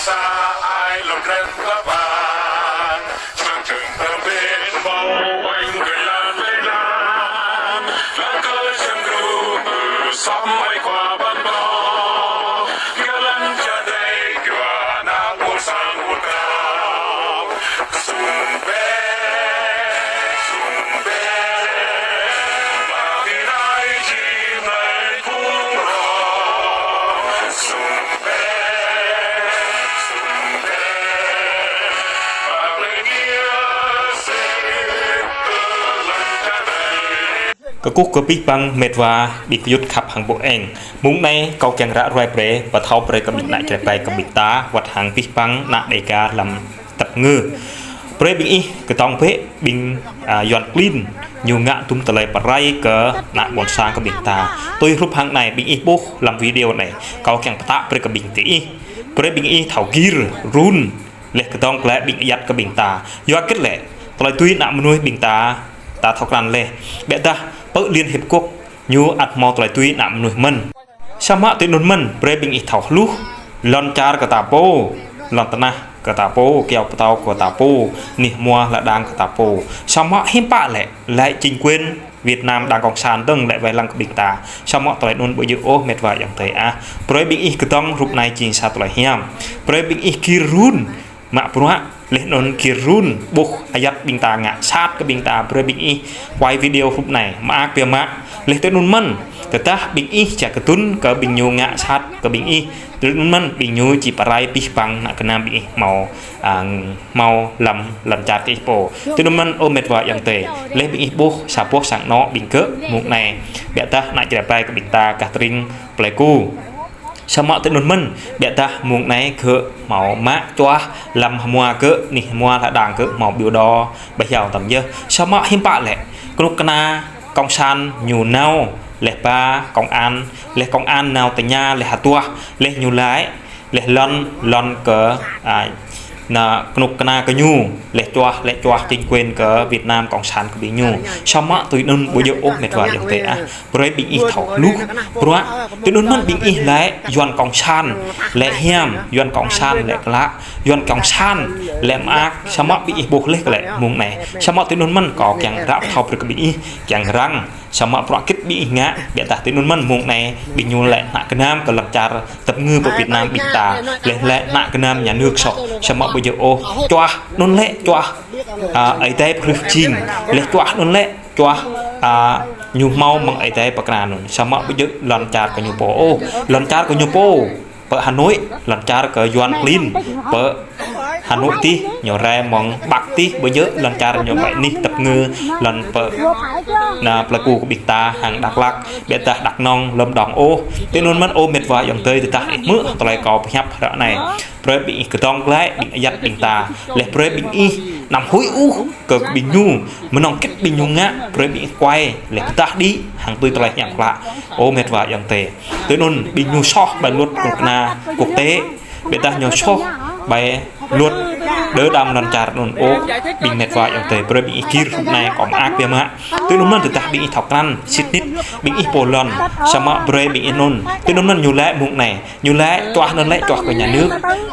xa ai lòng rem các bạn mang trường thơ bên bao anh người lan lên lan lá cờ xem ru sóng bay qua ban bó kia lăn cha đây cửa na buồn sang buồn cao sùng bé mà vì ai chỉ này cũng rõ sùng bé và lời kia sẽ lần cha đâyก็กุ๊กก็ปิ๊กบังเม็ดว่าบิกยุดขับหางโบเองมุ้งในเกาแกงระไรเปรว่าเท้าเปรกับบิกไหนใจไปกับบิกตาวัดหางปิ๊กบังหน้าเดกาลำตับงือเปรบิงอีก็ต้องเพะบิงย้อนกลิ้นอยู่งะตุ้มตะเลยปะไรก็หน้าบนซางกับบิกตาตัวรูปหางในบิงอีบุ๊กลำวิดีโอไหนเกาแกงปะตะเปรกับบิงตีเปรบิงอีเท้ากีรรุนเล็กก็ต้องแกละบิงยัดกับบิงตาย้อนก็แหละตัวตุยหน้ามนุษย์บิงตาเท่ากันเลยเบต้าเปิดเรียนเห็บกุกยูอัดมอตัวตุยหนามหนุ่ยมันสมาตินุนมันเปรบิงอีเท่าลูลอนจาร์กตาโปลอนตนะกตาโปเกี่ยวเตากตาโปนิมัวละดังกตาโปสมาเฮมปะแหละและจิงเกวนเวียดนามดังกองชานตึงและไวลังกบิกตาสมาตัวนุนบุยโอเมตวาอย่างเตะเปรบิงอีก็ต้องรูปนายจิงชาตัวเฮียมเปรบิงอีกิรุนมาปะเล่นนนกิรุนบุกอายัดบิงตางะชาติกับบิงตาเปรบิงอีไววิดีโอรูปไหนมาเปียมะเล่นนนมันแต่ถ้าบิงอีจากกระตุ้นกับบิงยูงะชาติกับบิงอีเล่นนนมันบิงยูจีปารายปิปังนักนาบิงอีเมาลำจัดกิโปเล่นนนมันโอเมตวาอย่างเตะเล่นบิงอีบุกชาพวกสังนอบิงเกะมุกในเบียดตาหนักจะไปกับบิงตากระตริงเปลกูสมอตินุนมันเบียดตามุงในคือหมอมะจัวลำมัวเกะนี่มัวละด่างเกะหมอบิวดอใบยาวต่ำเยอะสมอหิมปะแหละกรุกนากองชันอยู่เน่าเละปลากองอันเละกองอันเน่าแต่ยาเละหาตัวเละอยู่หลายเละลอนเกะน่ะกนุกนากยูเละจัวจิงเกวนเกอเวียดนามกองชันกบิยูชาวมะตุยนุนบุยโอเมตวาอย่างเตะบริบิงอีเถาลูกเพราะว่าตุยนุนมันบิงอีและยวนกองชันและเฮียมยวนกองชันและกละยวนกองชันและมากชาวมะบิงอีบุกเล็กแหละมุงไหนชาวมะตุยนุนมันก่อแกงรับเท่าปรกบิงอีแกงรังชาวมะปรกิดบิงอีงะเบียดตาตุยนุนมันมุงไหนบิงยูและหนักน้ำกับหลับจารตับงือปเวียดนามบิงตาและหนักน้ำอย่าเนือกศอกชาวมะบุยโอจัวนุ่นเละจัวไอเต้พรึกจริงเละจัวนุ่นเละจัวยูเมามังไอเต้ปากนานุนสมะไปยึดหลอนจาร์กับยูโปหลอนจาร์กับยูโปเปิดฮานอยหลอนจาร์กับยวนกลินเปิดฮานอยที่หย่อแรงมองบักที่ไปยึดหลอนจาร์หย่อไปนี่ตับงือหลอนเปิดนาปลากูกับบิกตาหางดักลักเบียดตาดักนองลมดองโอที่นุ่นมันโอเม็ดวายอย่างเตยติดตาเมื่อตัวไรกอพยับระในเปรย์บิงกระตองไล่บิงยัดบิงตาและเปรย์บิงอีนำหุ้ยอู้เกิดบิงยูมันนองเก็บบิงยูงะเปรย์บิงควายและกระตาดีหางตุยตัวไรอย่างละโอเม็ดว่าอย่างเตะตัวนุ่นบิงยูชอบใบลุดกุกนากุกเตะเบต้าโยชอบใบลุดเดือดดำนันจารนุ่นโอบิงเม็ดว่าอย่างเตะเปรย์บิงอีกีร์ในของอาเปียมะตัวนุ่นมันติดตาบิงอีถกนั่นชิดนิดบิงอีโปลอนสมะเปรย์บิงอีนุ่นตัวนุ่นมันอยู่และมุกไหนอยู่และตัวนั่นและตัวกับnhà nước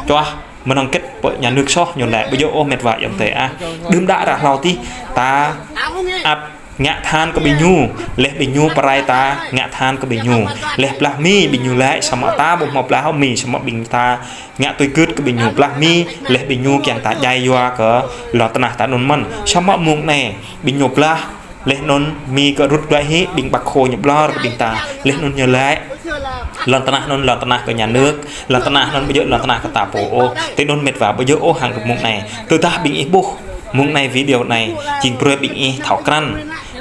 ตัวมันต้องเก็บเปิดnhà nước choอยู่และไปโยโอเม็ดว่าอย่างเตะดื่มด่าเราที่ตาอัดงะทานก็บิญูเล็บบิญูปลายตางะทานก็บิญูเล็บปลามีบิญูและสมตาบุกมาปลาเขามีสมบิงตางะตุยกึดก็บิญูปลามีเล็บบิญูแกงตาใหญ่ยัวก็หลอดตนาตานนมันสมมุงแน่บิญูปลาเล็บนนมีก็รุดไว้ให้บิงบักโคหยบล้อกับบิงตาเล็บนนเยอะและหลอนตนะนนหลอนตนะกับnhà nướcหลอนตนะนนไปเยอะหลอนตนะกับตาโปโอแต่นนเม็ดว่าไปเยอะโอห่างกับมุงในตัวตาบิงอีบุกมุงในวิดีโอในจริงเปรย์บิงอีเถากรัน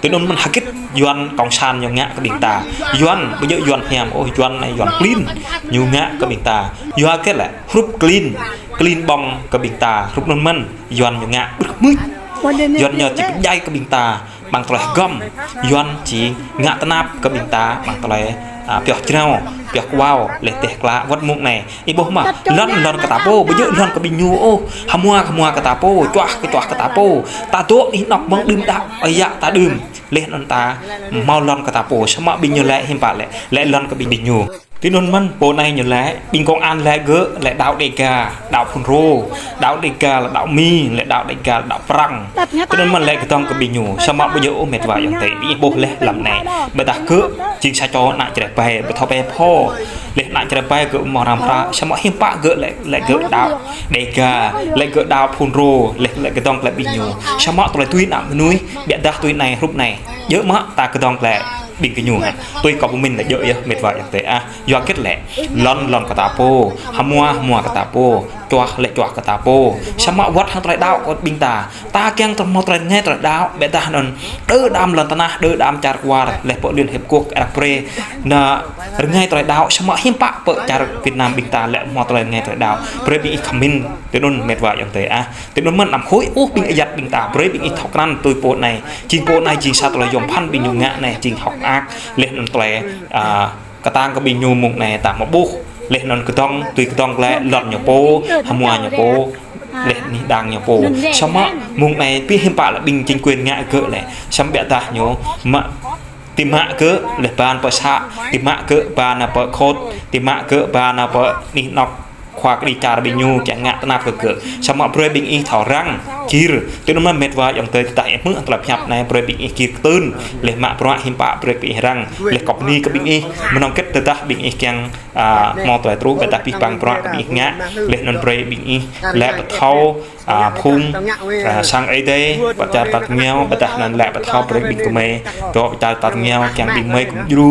ตัวนั้นมันฮักกิดยวนกองชานอย่างเงี้ยกับบิงตายวนไปเยอะยวนเฮียมโอ้ยวนในยวนกลิ้นอยู่เงี้ยกับบิงตายวนแค่แหละรูปกลิ้นบองกับบิงตารูปนั้นมันยวนอย่างเงี้ยมึดยวนเยอะจีบใหญ่กับบิงตาบางตัวเลยก้มยวนจีเงี้ยตนาบกับบิงตาบางตัวเลยเปียกเจ้าเปียกว้าวเล็กเตะกล้าวัดมุกไหนอีบอกมาลอนกระตาโป้ไปเยอะลอนกับบิญูโอ้ขมัวกระตาโป้จ้วกระตาโป้ตาโตนี่นอกบังดื่มตาไอ้ยะตาดื่ม lên non ta mau lon cả ta po chấm mạ bình nhiều lẽ hiểm bạ lẽ lon cả bình nhiều tí nôn mân bộ này nhiều lẽ bình công an lẽ gỡ lẽ đạo đề ca đạo phun rô đạo đề ca là đạo mi lẽ đạo đề ca là đạo prang tí nôn mân lẽ cái tông cái bình nhiều chấm mạ bây giờ ôm mệt vảiอย่างtệ đi bộ lẽ làm này bây ta cứ chính sai cho nãy chỉ để bè bây thao bè po lẽ nãy chỉ để bè gỡ mò làm ra chấm mạ hiểm bạ gỡ lẽ gỡ đạo đề ca lẽ gỡ đạo phun rô lẽ cái tông lẽ bình nhiều chấm mạ tụi tuy nạm núi biện đa tuy này lúc này nhớ mạ ta cái tông lẽ bình cái nhiều hả tôi có mình là dễ mệt vảiอย่างtệ à do kết lẽ lon cả ta po mua cả ta po choa cả ta po chấm mạ vắt hàng trai đạo có bình ta keng trong một trai nghe trai đạo bé ta nон đỡ đam lần ta na đỡ đam char qua lẽ bộ liên hiệp quốc Arab na ngay trai đạo chấm mạ hiểm bạ bộ char Việt Nam bình ta lẽ một trai nghe trai đạo pre bị comment từ nôn mệt vảiอย่างtệ à từ nôn mình làm khối bình giặt bình ta pre bị học năng tôi po này chính sao trai dòng pan bình nhung ngã này chính học ác lên nón traiกระตังก็บินยูมุกในต่างมาบุกเล่นนนก็ต้องตุยก็ต้องแลหลอดหยาโปทำมัวหยาโปเล่นนี่ดังหยาโปชมะมุกในพี่หิมปะละบินจริงเกวียนงะเกะเลยชมเบียตาโยมะติมะเกะเลยบานเปชะติมะเกะบานเปโคตติมะเกะบานเปนี่นอกควากดีจารบิญูแกงะตนาเกิดสมะเปรย์บิงอีถอรังกีร์ตัวนั้นเม็ดว่าอย่างเตยแต่เมื่ออันตรายในเปรย์บิงอีกีร์ตื่นเลยมาเพราะหิมปะเปรย์บิงรังเลยกอบนี้กับบิงอีมันน้องเก็ตแต่บิงอีแกงมอตัวตรูแต่ปีปังเพราะบิงงะเลยนนเปรย์บิงอีและเท้าพุ่งsang ấy đây bắt chaตัดเงี้ยวbắt chaนั่นแหละbắtเท้าเปรย์บิงกุเมย์ตัวbắt chaตัดเงี้ยวแกงบิงเมย์กุยู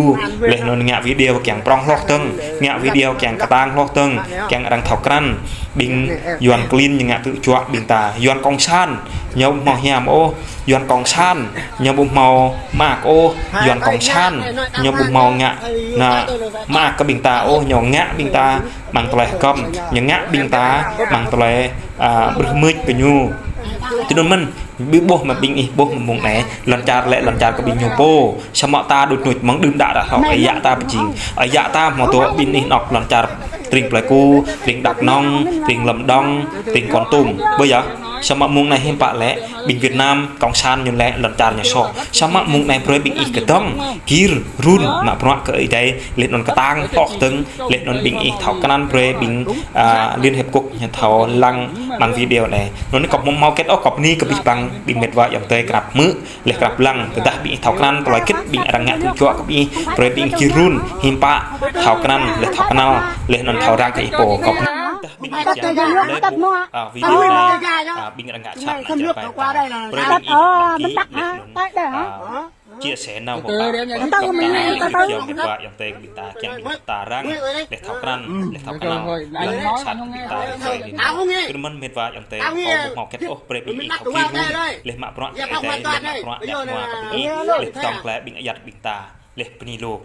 เลยนนงะวิดีโอแกงปรองลอกตึงงะวิดีโอแกงกระตังลอกตึงแกงดังเท้ากรันบิงยวนกลินยังไงtự chọaบิงตายวนกองชานยมมอเฮียมโอยวนกองชานยมบุมเมามากโอยวนกองชานยมบุมเมางะนะมากก็บิงตาโอหยองงะบิงตามังตะเลก้มยังงะบิงตามังตะเลบริมืดไปยูที่นั่นมันบิโบมาบิงอีโบมามุงไหนหลังจากและหลังจากก็บิงยูโปชมตาดูดหนุ่ยมังดึงด่าเขาไอยะตาจริงไอยะตาหมอตัวบินนี่ออกหลังจากตริงปลายกูตริงดักน้องตริงลำดองตริงก่อนตุ่มเบื่อสมะมุงในหิมปะและบิงเวียดนามกองชานยนและหลังจากเนี่ยชอบสมะมุงในเปรย์บิงอีกกระต้องกีร์รุ่นมาเพราะเกิดได้เล่นนนกระตังตอกตึงเล่นนนบิงอีกเท่ากันนั้นเปรย์บิงเรียนเห็บกุกเนี่ยเท่าลังบางวิดีโอไหนนนกับมุมเมาเก็ตออกกับนี่กับบิงบังบิงเม็ดว่าอย่างเตยกลับมือเล็กกลับลังแต่บิงเท่ากันนั้นปล่อยคิดบิงรังงะถึงจั่วกับอีเปรย์บิงกีร์รุ่นหิมปะเท่ากันนั้นเล็กเท่ากันนั้นเล่นนนเท่าร่างกับอีโปกับบิงจังเลยวิดีโอบิงรังงะชัดจะไปเปรย์บิงchia sẻ nào của bạn chiều một vài dòng tiền bị ta chẳng bị ta răng để tháo căn lần sẵn bị ta rồi thì mình mệt vài dòng tiền có một màu kết ốp để bị tháo kia luôn lên mạng bọn để lên mạng bọn để mua để tòng lại bị giặt bị ta để peni lô